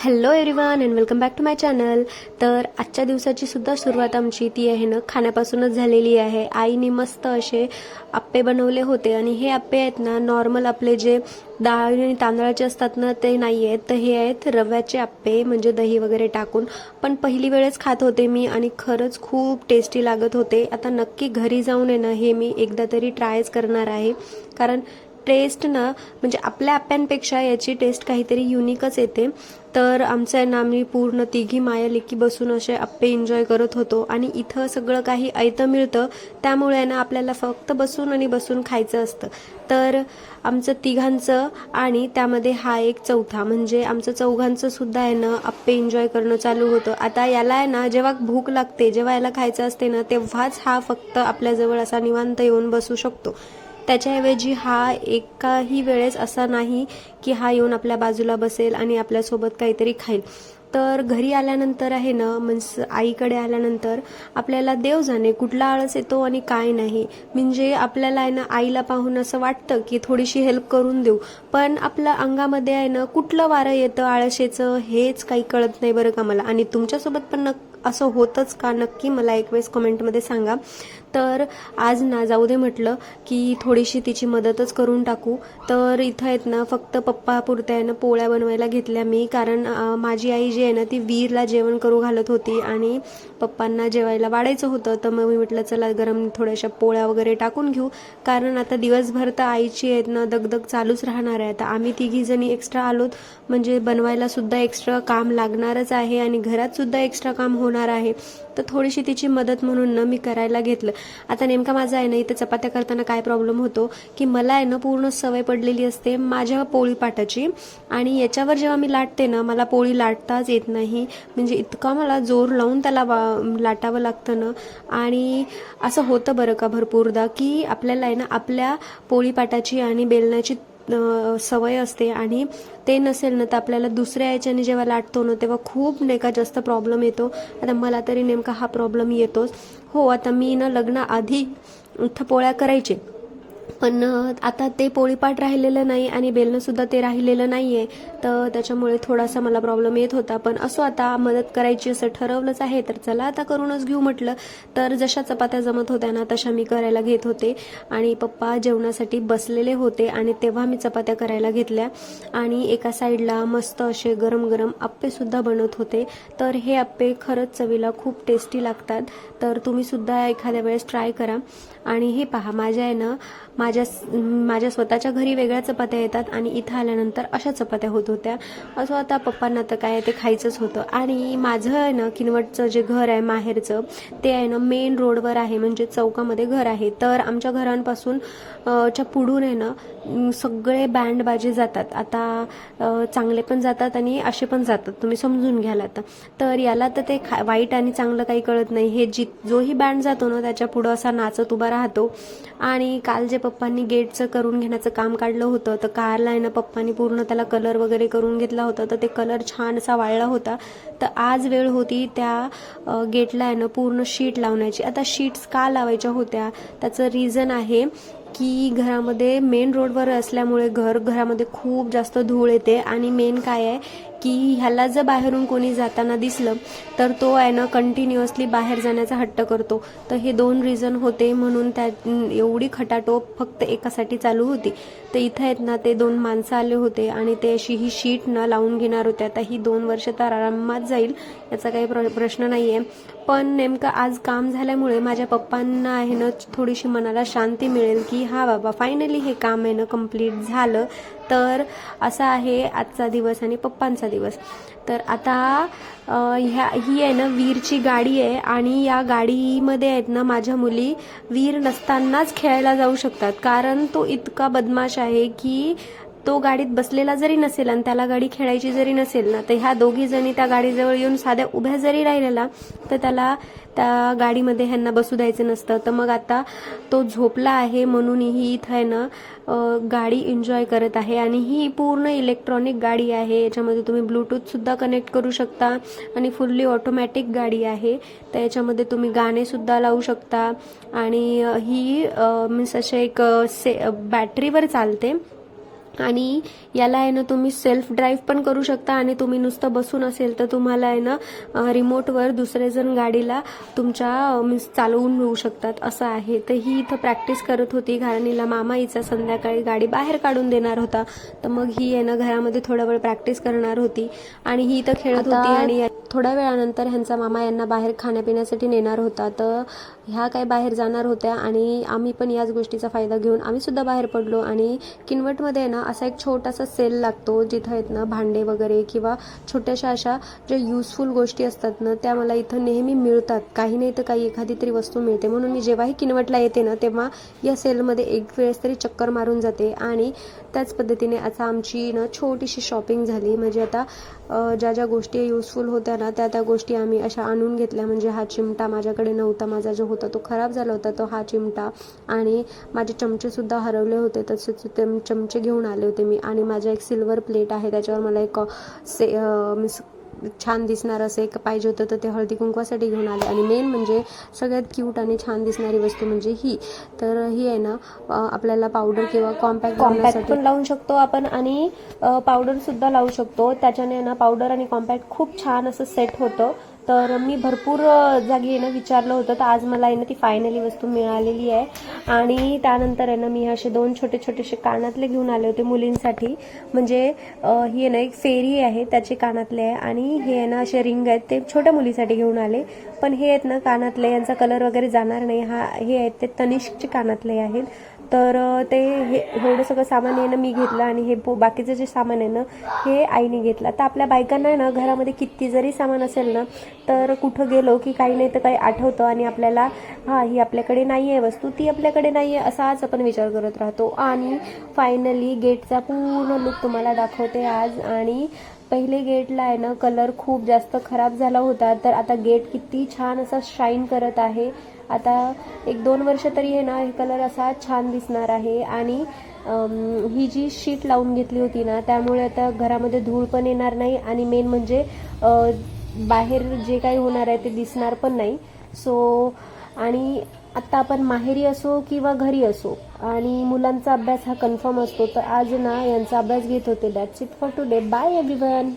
Hello everyone and welcome back to my channel. तर आजच्या दिवसाची सुद्धा सुरुवात आमची ती आहे ना खाण्यापासूनच झालेली आहे। आईने मस्त असे आप्पे बनवले होते आणि हे आप्पे आहेत ना नॉर्मल आपले जे डाळ आणि तांदळाचे असतात ना ते नाही आहेत, तर हे आहेत रव्याचे आप्पे, म्हणजे दही वगैरे टाकून। पण पहिली वेळेस खात होते मी आणि खरंच खूप टेस्टी लागत होते। आता नक्की घरी जाऊन आहे ना हे मी एकदा तरी ट्रायच करणार आहे, कारण टेस्ट ना म्हणजे आपल्या आप्यांपेक्षा याची टेस्ट काहीतरी युनिकच येते। तर आमचं आहे ना आम्ही पूर्ण तिघी माया लेकी बसून असे आप्पे एन्जॉय करत होतो आणि इथं सगळं काही ऐतं मिळतं, त्यामुळे ना आपल्याला फक्त बसून आणि बसून खायचं असतं। तर आमचं तिघांचं आणि त्यामध्ये हा एक चौथा, म्हणजे आमचं चौघांचं सुद्धा आहे ना आप्पे एन्जॉय करणं चालू होतं। आता याला आहे ना जेव्हा भूक लागते, जेव्हा याला खायचं असते ना, तेव्हाच हा फक्त आपल्याजवळ असा निवांत येऊन बसू शकतो। त्याच्याऐवजी हा एकाही वेळेस असा नाही की हा येऊन आपल्या बाजूला बसेल आणि आपल्यासोबत काहीतरी खाईल। तर घरी आल्यानंतर आहे ना आईकडे आल्यानंतर आपल्याला देव जाणे कुठला आळस येतो आणि काय नाही। म्हणजे आपल्याला आहे ना आईला पाहून असं वाटतं की थोडीशी हेल्प करून देऊ, पण आपल्या अंगामध्ये आहे ना कुठलं वारं येतं आळसेचं हेच काही कळत नाही बरं का मला। आणि तुमच्यासोबत पण असं होतंच का, नक्की मला एक वेळेस कमेंटमध्ये सांगा। तर आज ना जाऊ दे म्हटलं की थोडीशी तिची मदतच करून टाकू। तर इथं आहेत ना फक्त पप्पा पुरत्या आहे ना पोळ्या बनवायला घेतल्या मी, कारण माझी आई जी आहे ना ती वीरला जेवण करू घालत होती आणि पप्पांना जेवायला वाढायचं होतं। तर मग मी म्हटलं चला गरम थोड्याशा पोळ्या वगैरे टाकून घेऊ, कारण आता दिवसभर तर आईची आहेत ना दगदग चालूच राहणार आहे। आता आम्ही तिघी जणी एक्स्ट्रा आलोत म्हणजे बनवायला सुद्धा एक्स्ट्रा काम लागणारच आहे आणि घरात सुद्धा एक्स्ट्रा काम होणार आहे। तर थोडीशी तिची मदत म्हणून ना मी करायला घेतलं। आता नेमका माझा आहे ना इथं चपात्या करताना काय प्रॉब्लेम होतो की मला आहे ना पूर्ण सवय पडलेली असते माझ्या पोळीपाटाची, आणि याच्यावर जेव्हा मी लाटते ना मला पोळी लाटताच येत नाही, म्हणजे इतका मला जोर लावून त्याला लाटावं लागतं ना। आणि असं होतं बरं का भरपूरदा की आपल्याला आहे ना आपल्या पोळीपाटाची आणि बेलण्याची सवय असते आणि ते नसेल ना तर आपल्याला दुसऱ्या याच्याने जेव्हा लाटतो ना तेव्हा खूप नाही का जास्त प्रॉब्लेम येतो। आता मला तरी नेमका हा प्रॉब्लेम येतोच। हो, आता मी ना लग्नाआधी इथं पोळ्या करायचे, पण आता ते पोळीपाट राहिलेलं नाही आणि बेलणं सुद्धा ते राहिलेलं नाहीये, तर त्याच्यामुळे थोडासा मला प्रॉब्लेम येत होता। पण असो आता मदत करायची असं ठरवलंच आहे तर चला आता करूनच घेऊ म्हटलं। तर जशा चपात्या जमत होत्या ना तशा मी करायला घेत होते आणि पप्पा जेवणासाठी बसलेले होते आणि तेव्हा मी चपात्या करायला घेतल्या आणि एका साईडला मस्त असे गरम गरम आप्पे सुद्धा बनत होते। तर हे आप्पे खरंच चवीला खूप टेस्टी लागतात, तर तुम्ही सुद्धा एखाद्या वेळेस ट्राय करा। आणि हे पहा माझ्या आहे ना माझ्या स्वतःच्या घरी वेगळ्या चपात्या येतात आणि इथं आल्यानंतर अशा चपात्या होत होत्या। असं आता पप्पांना तर काय ते खायचंच होतं। आणि माझं आहे ना किनवटचं जे घर आहे माहेरचं ते आहे ना मेन रोडवर आहे, म्हणजे चौकामध्ये घर आहे। तर आमच्या घरांपासून च्या पुढून आहे ना सगळे बँड बाजे जातात। आता चांगले पण जातात आणि असे पण जातात, तुम्ही समजून घ्याल आता। तर याला तर ते वाईट आणि चांगलं काही कळत नाही, हे जोही बँड जातो ना त्याच्या पुढं असा नाचत उभा राहतो। आणि काल जे पप्पांनी गेटचं करून घेण्याचं काम काढलं होतं तर कारला आहे ना पप्पांनी पूर्ण त्याला कलर वगैरे करून घेतला होता, तर ते कलर छान असा वाळला होता। तर आज वेळ होती त्या गेटला आहे ना पूर्ण शीट लावण्याची। आता शीट्स का लावायच्या होत्या त्याचं रिझन आहे की घरामध्ये मेन रोडवर असल्यामुळे घरामध्ये खूप जास्त धूळ येते आणि मेन काय आहे की ह्याला जर बाहेरून कोणी जाताना दिसलं तर तो आहे ना कंटिन्युअसली बाहेर जाण्याचा हट्ट करतो। तर हे दोन रिझन होते म्हणून त्या एवढी खटाटोप फक्त एकासाठी चालू होती। तर इथं आहेत ना ते दोन माणसं आले होते आणि ते अशी ही शीट न लावून घेणार होते। आता ही 2 वर्ष तर आरामात जाईल, याचा काही प्रश्न नाही आहे। पण नेमकं आज काम झाल्यामुळे माझ्या पप्पांना आहे ना थोडीशी मनाला शांती मिळेल की हा बाबा फायनली हे काम आहे ना कंप्लीट झालं। तर असा आहे आजचा दिवस आणि पप्पांचा दिवस। तर आता ही आहे ना वीरची गाडी आहे आणि या गाडीमध्ये आहेत ना माझ्या मुली वीर नसतानाच खेळायला जाऊ शकतात, कारण तो इतका बदमाश आहे की तो गाडीत बसलेला जरी नसेल आणि त्याला गाडी खेळायची जरी नसेल ना तर ह्या दोघी जणी त्या गाडीजवळ येऊन साध्या उभ्या जरी राहिलेला तर त्याला त्या गाडीमध्ये ह्यांना बसू द्यायचं नसतं। तर मग आता तो झोपला आहे म्हणून ही इथं आहे ना गाडी एन्जॉय करत आहे आणि ही पूर्ण इलेक्ट्रॉनिक गाडी आहे। याच्यामध्ये तुम्ही ब्लूटूथ सुद्धा कनेक्ट करू शकता आणि फुल्ली ऑटोमॅटिक गाडी आहे, तर याच्यामध्ये तुम्ही गाणे सुद्धा लावू शकता। आणि ही मीन्स असे एक बॅटरीवर चालते आणि याला आहे ना तुम्ही सेल्फ ड्राईव्ह पण करू शकता आणि तुम्ही नुसतं बसून असेल तर तुम्हाला आहे ना रिमोटवर दुसरे जण गाडीला तुमच्या चालवून मिळू शकतात असं आहे. तर ही इथं प्रॅक्टिस करत होती कारण हिला मामा हिचा संध्याकाळी गाडी बाहेर काढून देणार होता. तर मग ही आहे ना घरामध्ये थोडा वेळ प्रॅक्टिस करणार होती आणि ही इथं खेळत होती. आणि थोड्या वेळानंतर ह्यांचा मामा यांना बाहेर खाण्यापिण्यासाठी नेणार होता. तर ह्या काही बाहेर जाणार होत्या आणि आम्ही पण याच गोष्टीचा फायदा घेऊन आम्ही सुद्धा बाहेर पडलो. आणि किनवटमध्ये आहे ना असा एक छोटासा सेल लागतो जिथं आहेत ना भांडे वगैरे किंवा छोट्याशा अशा ज्या युजफुल गोष्टी असतात ना त्या मला इथं नेहमी मिळतात. काही नाही तर काही एखादी तरी वस्तू मिळते. म्हणून मी जेव्हाही किनवटला येते ना तेव्हा या सेलमध्ये एक वेळेस तरी चक्कर मारून जाते. आणि त्याच पद्धतीने आता आमची ना छोटीशी शॉपिंग झाली. म्हणजे आता ज्या ज्या गोष्टी युजफुल होत्या ना त्या गोष्टी आम्ही अशा आणून घेतल्या. म्हणजे हा चिमटा माझ्याकडे नव्हता, माझा जो होता तो खराब झाला होता, तो हा चिमटा. आणि माझे चमचे सुद्धा हरवले होते तसेच ते चमचे घेऊन आले होते मी. आणि माझा एक सिल्वर प्लेट आहे त्याच्यावर मला एक छान दिसणार असं एक पाहिजे होतं तर ते हळदी कुंकवासाठी घेऊन आले. आणि मेन म्हणजे सगळ्यात क्यूट आणि छान दिसणारी वस्तू म्हणजे ही. तर ही आहे ना आपल्याला पावडर किंवा कॉम्पॅक्ट पण लावू शकतो आपण आणि पावडर सुद्धा लावू शकतो. त्याच्याने ना पावडर आणि कॉम्पॅक्ट खूप छान असं सेट होतं. तर मी भरपूर जागी आहे ना विचारलं होतं तर आज मला आहे ना ती फायनली वस्तू मिळालेली आहे. आणि त्यानंतर आहे ना मी असे 2 छोटे छोटेसे कानातले घेऊन आले होते मुलींसाठी. म्हणजे ही आहे ना एक फेरी आहे त्याचे कानातले आहे आणि हे आहे ना असे रिंग आहेत ते छोट्या मुलीसाठी घेऊन आले. पण हे आहेत ना कानातले यांचा कलर वगैरे जाणार नाही. हे आहेत ते तनिष्कचे कानातले आहेत. तर ते हे एवढं सगळं सामान आहे ना मी घेतलं आणि हे बाकीचं जे सामान आहे ना हे आईने घेतलं. तर आपल्या बायकांना ना घरामध्ये किती जरी सामान असेल ना तर कुठं गेलो की काही नाही तर काही आठवतं आणि आपल्याला ही आपल्याकडे नाही आहे वस्तू, ती आपल्याकडे नाही आहे असाच आपण विचार करत राहतो. आणि फायनली गेटचा पूर्ण लुक तुम्हाला दाखवते आज. आणि पहिले गेटला आहे ना कलर खूप जास्त खराब झाला होता तर आता गेट किती छान असा शाईन करत आहे. आता 1-2 वर्ष तरी आहे ना हे कलर असा छान दिसणार आहे. आणि ही जी शीट लावून घेतली होती ना त्यामुळे आता घरामध्ये धूळ पण येणार नाही आणि मेन म्हणजे बाहेर जे काही होणार आहे ते दिसणार पण नाही. सो आणि आता आपण माहेरी असो किंवा घरी असो आणि मुलांचा अभ्यास हा कन्फर्म असतो. तर आज ना यांचा अभ्यास घेत होते. That's it for today. Bye everyone.